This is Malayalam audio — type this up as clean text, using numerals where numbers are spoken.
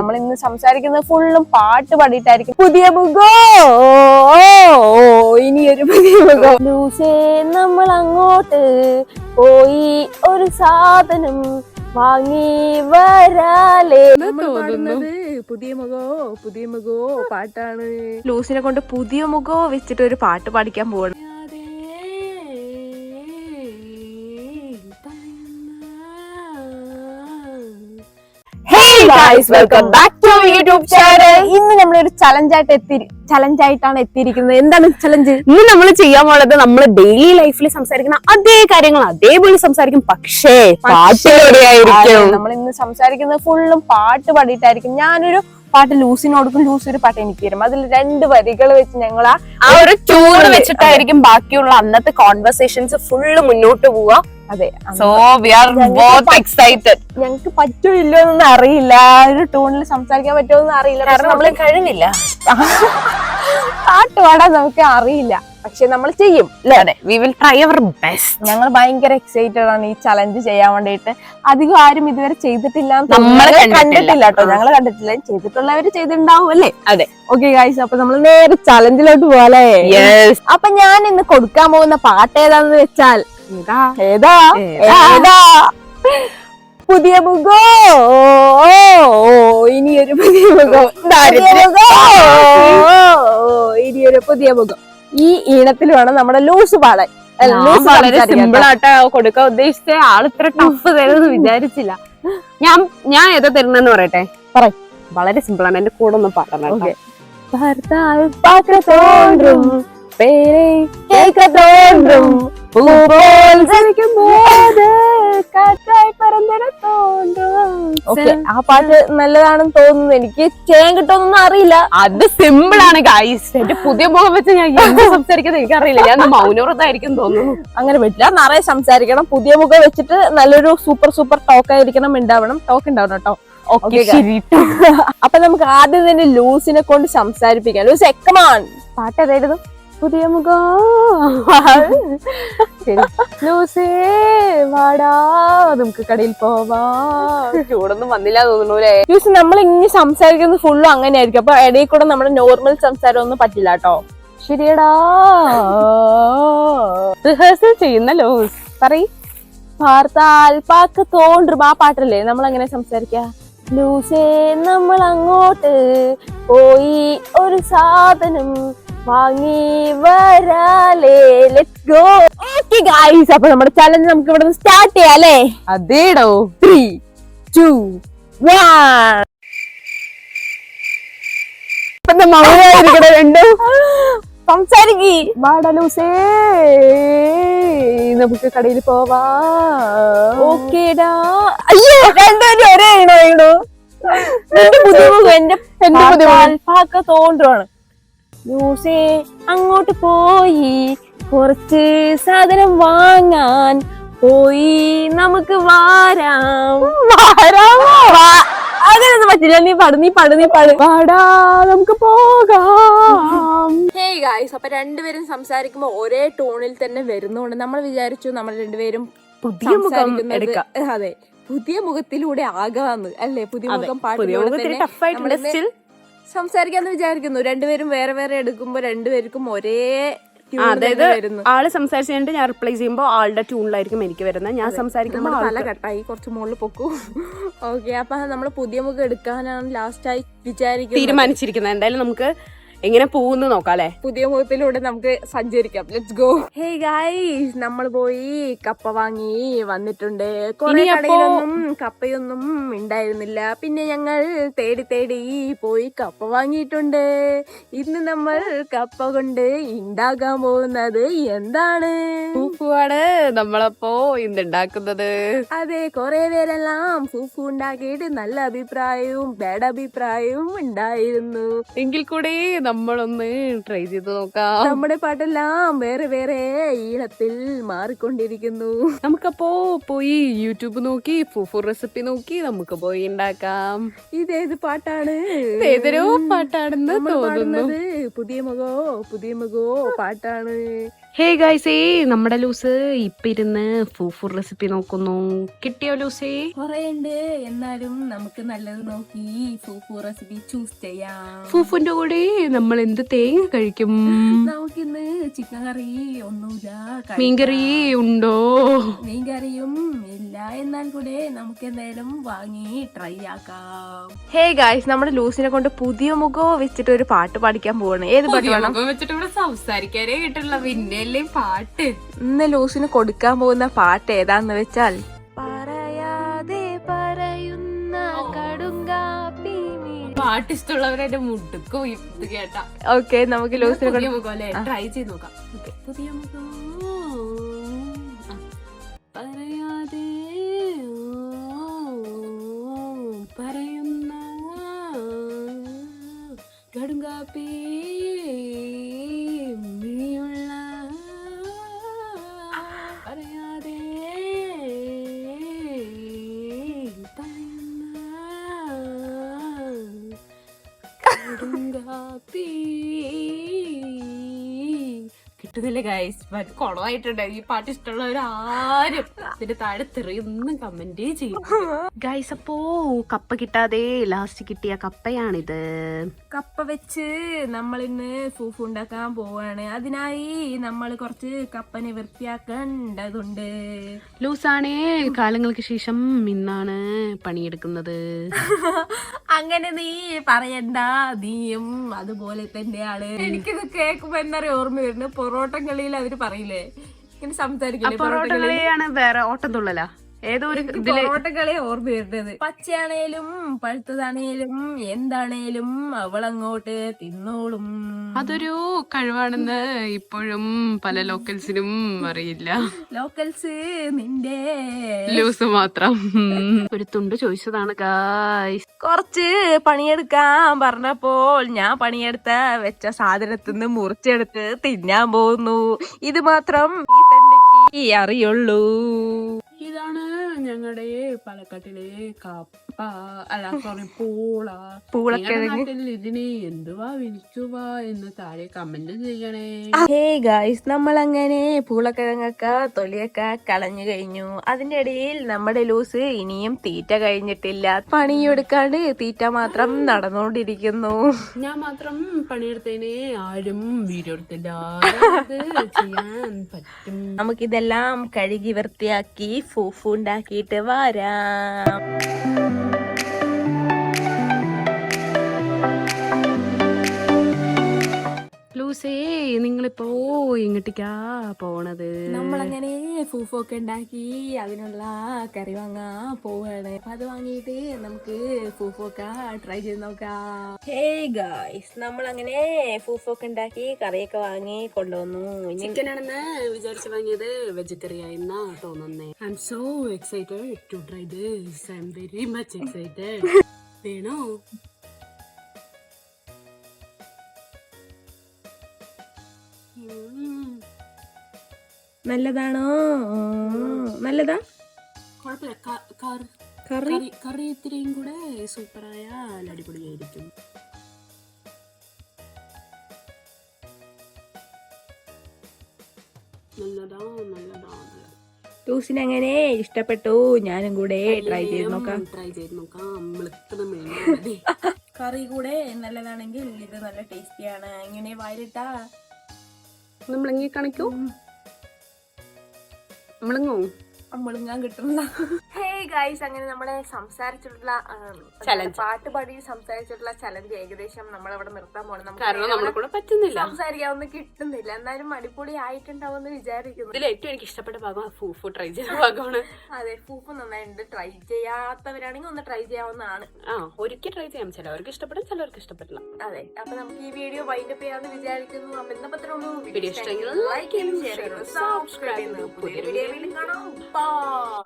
നമ്മൾ ഇന്ന് സംസാരിക്കുന്നത് ഫുള്ളും പാട്ട് പാടിയിട്ടായിരിക്കും. പുതിയ മുഖോ ഇനിയൊരു പുതിയ മുഖം. ലൂസേ നമ്മൾ അങ്ങോട്ട് പോയി ഒരു സാധനം വാങ്ങി വരാലേ. പുതിയ മുഖോ പാട്ടാണ്. ലൂസിനെ കൊണ്ട് പുതിയ മുഖോ വെച്ചിട്ട് ഒരു പാട്ട് പാടിക്കാൻ പോവാണ്. Welcome back to YouTube channel. ഇന്ന് നമ്മളൊരു ചലഞ്ചായിട്ടാണ് എത്തിയിരിക്കുന്നത്. എന്താണ് ചലഞ്ച്? ഇന്ന് നമ്മൾ ചെയ്യാൻ പോണത് നമ്മൾ ഡെയിലി ലൈഫിൽ സംസാരിക്കുന്ന അതേ കാര്യങ്ങൾ അതേപോലെ സംസാരിക്കും, പക്ഷേ പാട്ടിലൂടെയായിരിക്കും. നമ്മൾ ഇന്ന് സംസാരിക്കുന്നത് ഫുള്ളും പാട്ട് പാടിയിട്ടായിരിക്കും. ഞാനൊരു പാട്ട് ലൂസിന് കൊടുക്കും, ലൂസ് ഒരു പാട്ട് എനിക്ക് തരും. അതിൽ 2 വരികൾ വെച്ച് ഞങ്ങൾ ആ ഒരു ട്യൂൺ വെച്ചിട്ടായിരിക്കും ബാക്കിയുള്ള അന്നത്തെ കോൺവെർസേഷൻസ് ഫുള്ള് മുന്നോട്ട് പോവുക. അതെ, so we are both excited. ഞങ്ങൾക്ക് പറ്റോ ഇല്ലോ എന്നൊന്നും അറിയില്ല, ഒരു ടൂണിൽ സംസാരിക്കാൻ പറ്റുമോ എന്ന് അറിയില്ല, കാരണം നമ്മൾ കഴിവില്ല, പാട്ട് പാടാൻ നമുക്ക് അറിയില്ല, പക്ഷെ നമ്മൾ ചെയ്യും. We will try our best. ഞങ്ങൾ ഭയങ്കര എക്സൈറ്റഡ് ആണ് ഈ ചലഞ്ച് ചെയ്യാൻ വേണ്ടിയിട്ട്. അധികം ആരും ഇതുവരെ ചെയ്തിട്ടില്ല, കണ്ടിട്ടില്ല കേട്ടോ. ഞങ്ങൾ കണ്ടിട്ടില്ല, ചെയ്തിട്ടുള്ളവര് ചെയ്തിട്ടുണ്ടാവും അല്ലേ? അതെ. ഓക്കെ ഗൈസ്, അപ്പൊ നമ്മൾ നേരെ ചലഞ്ചിലോട്ട് പോവാല്ലേ? അപ്പൊ ഞാൻ ഇന്ന് കൊടുക്കാൻ പോകുന്ന പാട്ട് ഏതാന്ന് വെച്ചാൽ പുതിയ മുഖോ ഇനിയൊരു പുതിയ മുഖം, ഇനിയൊരു പുതിയ മുഖം. ഈ ഈണത്തിൽ വേണം നമ്മുടെ ലൂസ് പാടാൻ. വളരെ സിമ്പിൾ ആയിട്ട് കൊടുക്കാൻ ഉദ്ദേശിച്ച ആൾ ഇത്ര ടഫ് തരുമെന്ന് വിചാരിച്ചില്ല. ഞാൻ ഏതാ തരുന്നെന്ന് പറയട്ടെ. വളരെ സിമ്പിൾ ആണ്, എന്റെ കൂടെ ഒന്ന് പാടാൻ. ആ പാട്ട് നല്ലതാണെന്ന് തോന്നുന്നു. എനിക്ക് ചെയ്യാൻ കിട്ടുമെന്നൊന്നും അറിയില്ല. അത് സിമ്പിൾ ആണ് ഗൈസ്. എന്റെ പുതിയ മുഖം വെച്ച് ഞാൻ എന്ത് സംസാരിക്കുന്നത് എനിക്കറിയില്ല. ഞാൻ മൗനവ്രതായിരിക്കും തോന്നുന്നു. അങ്ങനെ പറ്റില്ല, നിറയെ സംസാരിക്കണം. പുതിയ മുഖം വെച്ചിട്ട് നല്ലൊരു സൂപ്പർ ടോക്ക് ആയിരിക്കണം ഉണ്ടാവണം. ടോക്ക് ഉണ്ടാവണം കേട്ടോ. അപ്പൊ നമുക്ക് ആദ്യം തന്നെ ലൂസിനെ കൊണ്ട് സംസാരിപ്പിക്കാം. ലൂസ് എക്കമാൻ, പാട്ട് ഏതായിരുന്നു? പുതിയ മുഖം. ലൂസേ വാടാ നമുക്ക് കടയിൽ പോവാ. ചൂടൊന്നും വന്നില്ല തോന്നുന്നു. ലൂസ് നമ്മൾ ഇനി സംസാരിക്കുന്നത് ഫുള്ളും അങ്ങനെയായിരിക്കും. അപ്പൊ ഇടയിൽ കൂടെ നമ്മുടെ നോർമൽ സംസാരം ഒന്നും പറ്റില്ല കേട്ടോ. ശരിയടാ. റിഹേഴ്സൽ ചെയ്യുന്ന ലൂസ് പറയ്. വാർത്താൽ പാക്ക് തോണ്ടും ആ പാട്ടല്ലേ നമ്മൾ എങ്ങനെ സംസാരിക്ക? ലൂസേ നമ്മൾ അങ്ങോട്ട് പോയി ഒരു സാധനം വാങ്ങി വരാലേ. Let's go. ഓക്കേ ഗൈസ്, അപ്പൊ നമ്മുടെ ചലഞ്ച് നമുക്ക് ഇവിടെ സ്റ്റാർട്ട് ചെയ്യാം അല്ലേ? അതേടോ. 3, 2, 1. സംസാരിക്കി. വാടലൂസേ നമുക്ക് കടയിൽ പോവാ. ഓക്കേടാ. അയ്യോ, രണ്ടുപേരും ഒരേ ഇണോ? എന്റെ തോണ്ടുവാണ്. ലൂസേ അങ്ങോട്ട് പോയി കുറച്ച് സാധനം വാങ്ങാൻ പോയി നമുക്ക് അങ്ങനെയൊന്നും പറ്റില്ല. നീ പാടാ നമുക്ക് പോകാം. ഹേയ് ഗായ്സ്, അപ്പൊ രണ്ടുപേരും സംസാരിക്കുമ്പോ ഒരേ ടോണിൽ തന്നെ വരുന്നോണ്ട് നമ്മൾ വിചാരിച്ചു നമ്മൾ രണ്ടുപേരും പുതിയ മുഖം എടുക്കാം. അതെ, പുതിയ മുഖത്തിലൂടെ ആകാന്ന് അല്ലേ? പുതിയ മുഖം പാട്ട് സംസാരിക്കാന്ന് വിചാരിക്കുന്നു. രണ്ടുപേരും വേറെ വേറെ എടുക്കുമ്പോ രണ്ടുപേർക്കും ഒരേ ആള് സംസാരിച്ചിട്ട് ഞാൻ റിപ്ലൈ ചെയ്യുമ്പോ ആളുടെ ട്യൂണിലായിരിക്കും എനിക്ക് വരുന്നത്. ഞാൻ സംസാരിക്കുമ്പോൾ തല കട്ടായി കുറച്ച് മുകളിൽ പൊക്കും. ഓക്കെ, അപ്പൊ നമ്മള് പുതിയ മുഖം എടുക്കാനാണ് ലാസ്റ്റായി തീരുമാനിച്ചിരിക്കുന്നത്. എന്തായാലും നമുക്ക് എങ്ങനെ പോകുന്നു നോക്കാം അല്ലെ? പുതിയ മുഖത്തിലൂടെ നമുക്ക് സഞ്ചരിക്കാം. Let's go. ഹേ ഗൈസ്, നമ്മൾ പോയി കപ്പ വാങ്ങി വന്നിട്ടുണ്ട്. കുറെ കടയിലൊന്നും കപ്പയൊന്നും ഉണ്ടായിരുന്നില്ല. പിന്നെ ഞങ്ങൾ തേടി പോയി കപ്പ വാങ്ങിയിട്ടുണ്ട്. ഇന്ന് നമ്മൾ കപ്പ കൊണ്ട് ഉണ്ടാക്കാൻ പോകുന്നത് എന്താണ്? ഫൂഫുവാണ് നമ്മളപ്പോ ഇന്നുണ്ടാക്കുന്നത്. അതെ, കുറെ പേരെല്ലാം ഫൂഫു ഉണ്ടാക്കിയിട്ട് നല്ല അഭിപ്രായവും ബാഡ് അഭിപ്രായവും ഉണ്ടായിരുന്നു. എങ്കിൽ കൂടെ നമ്മളൊന്ന് ട്രൈ ചെയ്ത് നോക്കാം. നമ്മുടെ പാട്ടെല്ലാം വേറെ വേറെ ഈണത്തിൽ മാറിക്കൊണ്ടിരിക്കുന്നു. നമുക്കപ്പോ പോയി യൂട്യൂബ് നോക്കി ഫൂഫു റെസിപ്പി നോക്കി നമുക്ക് പോയി ഉണ്ടാക്കാം. ഇതേത് പാട്ടാണ്? ഏതൊരു പാട്ടാണെന്ന് തോന്നുന്നു. പുതിയ മുഖോ പാട്ടാണ്. ഹേ ഗൈസേ, നമ്മുടെ ലൂസ് ഇപ്പൊ ഇരുന്ന് ഫൂഫു റെസിപ്പി നോക്കുന്നു. കിട്ടിയോ ലൂസേ? കുറേയുണ്ട്, എന്നാലും നമുക്ക് നല്ലത് നോക്കി ഫൂഫു റെസിപ്പി ചൂസ് ചെയ്യാം. ഫൂഫുന്റെ കൂടെ നമ്മൾ എന്ത് തേങ്ങ കഴിക്കും? നമുക്കിന്ന് ചിക്കൻ കറി ഒന്നുമില്ല, മീൻകറി ഉണ്ടോ? മീൻകറിയും ഇല്ല, എന്നാൽ കൂടെ നമുക്ക് എന്തായാലും വാങ്ങി ട്രൈ ആക്കാം. ഹേ ഗായ്സ്, നമ്മുടെ ലൂസിനെ കൊണ്ട് പുതിയ മുഖം വെച്ചിട്ട് ഒരു പാട്ട് പാടിക്കാൻ പോവാണ്. ഏത് പാട്ട് വേണം? വെച്ചിട്ട് ഇവിടെ സംസാരിക്കാനേ കിട്ടുള്ള പിന്നെയല്ലേ പാട്ട്. ഇന്ന് ലൂസിന് കൊടുക്കാൻ പോകുന്ന പാട്ട് ഏതാന്ന് വെച്ചാൽ പറയാതെ പറയുന്ന കടുങ്കാപ്പി. പാട്ട് ഇഷ്ടമുള്ളവരെ മുടുക്കും ഇത് കേട്ടാ. ഓക്കെ, നമുക്ക് ലൂസിനെ പുതിയ മുഖം അല്ലേ, ട്രൈ ചെയ്ത് നോക്കാം. പുതിയ മുഖം പറയാതെ പറയുന്ന കടുങ്കാപ്പി മിഴിയുള്ള പറയാതെ പറയുന്ന കടുങ്കാപ്പി. കിട്ടുന്നില്ല ഗൈസ്, കുളമായിട്ടുണ്ട്. ഈ പാട്ട് ഇഷ്ടമുള്ളവരാരും ഇതിന്റെ താഴെ തെറിയൊന്നും കമന്റ് ചെയ്യും ഗൈസ്. അപ്പോ കപ്പ കിട്ടാതെ ലാസ്റ്റ് കിട്ടിയ കപ്പയാണിത്. കപ്പ വെച്ച് നമ്മൾ ഇന്ന് ഫൂഫു ഉണ്ടാക്കാൻ പോവാണ്. അതിനായി നമ്മൾ കുറച്ച് കപ്പനെ വൃത്തിയാക്കേണ്ടതുണ്ട്. ലൂസാണേ കാലങ്ങൾക്ക് ശേഷം ഇന്നാണ് പണിയെടുക്കുന്നത്. അങ്ങനെ നീ പറയണ്ട, നീയും അതുപോലെ തന്നെയാണ്. എനിക്കിത് കേൾക്കുമ്പോ എന്നറിയ ഓർമ്മ വരുന്നത്, പൊറോട്ട കളിയിൽ അവര് പറയില്ലേ ഇങ്ങനെ സംസാരിക്കില്ലേ, പൊറോട്ട കളിയാണ് വേറെ ഓട്ടം തുള്ളലാ. ഏതോ ഒരു പൊറോട്ടകളെ ഓർമ്മ വരുന്നത്. പച്ചയാണേലും പഴുത്തതാണേലും എന്താണേലും അവളങ്ങോട്ട് തിന്നോളും. അതൊരു കഴിവാണെന്ന് ഇപ്പോഴും പല ലോക്കൽസിനും അറിയില്ല. ലോക്കൽസ് നിന്റെ ലൂസ് മാത്രം ഒരു തുണ്ട് ചോദിച്ചതാണ് ഗായ്സ്. കുറച്ച് പണിയെടുക്കാൻ പറഞ്ഞപ്പോൾ ഞാൻ പണിയെടുത്ത വെച്ച സാധനത്തിന്ന് മുറിച്ചെടുത്ത് തിന്നാൻ പോകുന്നു. ഇത് മാത്രം ഈ തണ്ടയ്ക്ക് അറിയുള്ളൂ. ഇതാണ് ഞങ്ങളുടെ പാലക്കാട്ടിലെ കപ്പ, അല്ല സോറി പൂള. പൂളക്കിഴങ്ങ്. ഇതിന് എന്തുവാ വിളിച്ചുവാ എന്ന് താഴെ കമന്റ് ചെയ്യണേ. ഹേ ഗായ്സ്, നമ്മൾ അങ്ങനെ പൂളക്കിഴങ്ങൊക്കെ തൊലിയൊക്കെ കളഞ്ഞു കഴിഞ്ഞു. അതിന്റെ ഇടയിൽ നമ്മുടെ ലൂസ് ഇനിയും തീറ്റ കഴിഞ്ഞിട്ടില്ല. പണിയെടുക്കാണ്ട് തീറ്റ മാത്രം നടന്നുകൊണ്ടിരിക്കുന്നു. ഞാൻ മാത്രം പണിയെടുത്തതിന് ആരും വീഡിയോ എടുത്തില്ല. ചെയ്യാൻ പറ്റും. നമുക്കിതെല്ലാം കഴുകി വൃത്തിയാക്കി ഫൂഫു ഉണ്ടാക്കിയിട്ട് വരാം. ലൂസേ, നിങ്ങളിപ്പോ എങ്ങോട്ടേക്കാ പോണത്? നമ്മളങ്ങനെ ഫൂഫൊക്കെ ഉണ്ടാക്കി അതിനുള്ള കറി വാങ്ങാൻ പോവാണ്. അപ്പൊ അത് വാങ്ങിയിട്ട് നമുക്ക് ഫൂഫൊക്കെ ട്രൈ ചെയ്ത് നോക്കാം. ഹേ ഗായ്സ്, നമ്മളങ്ങനെ ഫൂഫൊക്കെ ഉണ്ടാക്കി കറിയൊക്കെ വാങ്ങി കൊണ്ടുവന്നു. ചിക്കനാണെന്ന് വിചാരിച്ചു വാങ്ങിയത് വെജിറ്ററി ആയെന്നാ തോന്നുന്നേ. I'm so excited to try this. I'm very much excited. വേണോ? നല്ലതാണോ? നല്ലതാ. കുഴപ്പമില്ല. കറി ഇത്തിരിയും കൂടെ സൂപ്പറായാൽ അടിപൊളിയായിരിക്കും. നല്ലതാ. ലൂസിന് അങ്ങനെ ഇഷ്ടപ്പെട്ടു. ഞാനും കൂടെ ട്രൈ ചെയ്ത് നോക്കാം. കറി കൂടെ നല്ലതാണെങ്കിൽ ഇത് നല്ല ടേസ്റ്റിയാണ്. ഇങ്ങനെ വായിലിട്ടാ നമ്മളെങ്ങനെ കാണിക്കൂ? മുളുങ്ങാൻ കിട്ടുന്ന. ഹേ ഗൈസ്, അങ്ങനെ നമ്മളെ സംസാരിച്ചിട്ടുള്ള പാട്ട് പാടി സംസാരിച്ചിട്ടുള്ള ചലഞ്ച് ഏകദേശം നമ്മളവിടെ നിർത്താൻ പോകണം. നമുക്ക് സംസാരിക്കാൻ ഒന്നും കിട്ടുന്നില്ല. എന്നാലും അടിപൊളി ആയിട്ടുണ്ടാവുമെന്ന് വിചാരിക്കുന്നു. ഇതിൽ ഏറ്റവും എനിക്ക് ഇഷ്ടപ്പെട്ട ഭാഗം ഫൂഫു ട്രൈ ചെയ്ത ഭാഗമാണ്. അതെ, ഫൂഫു നന്നായിട്ടുണ്ട്. ട്രൈ ചെയ്യാത്തവരാണെങ്കിൽ ഒന്ന് ട്രൈ ചെയ്യാവുന്നതാണ്. ഒരിക്കൽ ട്രൈ ചെയ്യാം. ചിലവർക്ക് ഇഷ്ടപ്പെടും, ചിലവർക്ക് ഇഷ്ടപ്പെട്ടില്ല. അതെ, അപ്പൊ നമുക്ക് ഈ വീഡിയോ വൈൻഡപ്പ് ചെയ്യാന്ന് വിചാരിക്കുന്നു. അപ്പൊ ഇന്ന പത്രമുള്ളൂ. വീഡിയോ ഇഷ്ടമെങ്കിൽ ലൈക്ക് ചെയ്യുന്നു, ഷെയർ ചെയ്യുന്നു, സബ്സ്ക്രൈബ് ചെയ്യുന്നു. പുതിയൊരു വീഡിയോയിൽ കാണാം. Bye.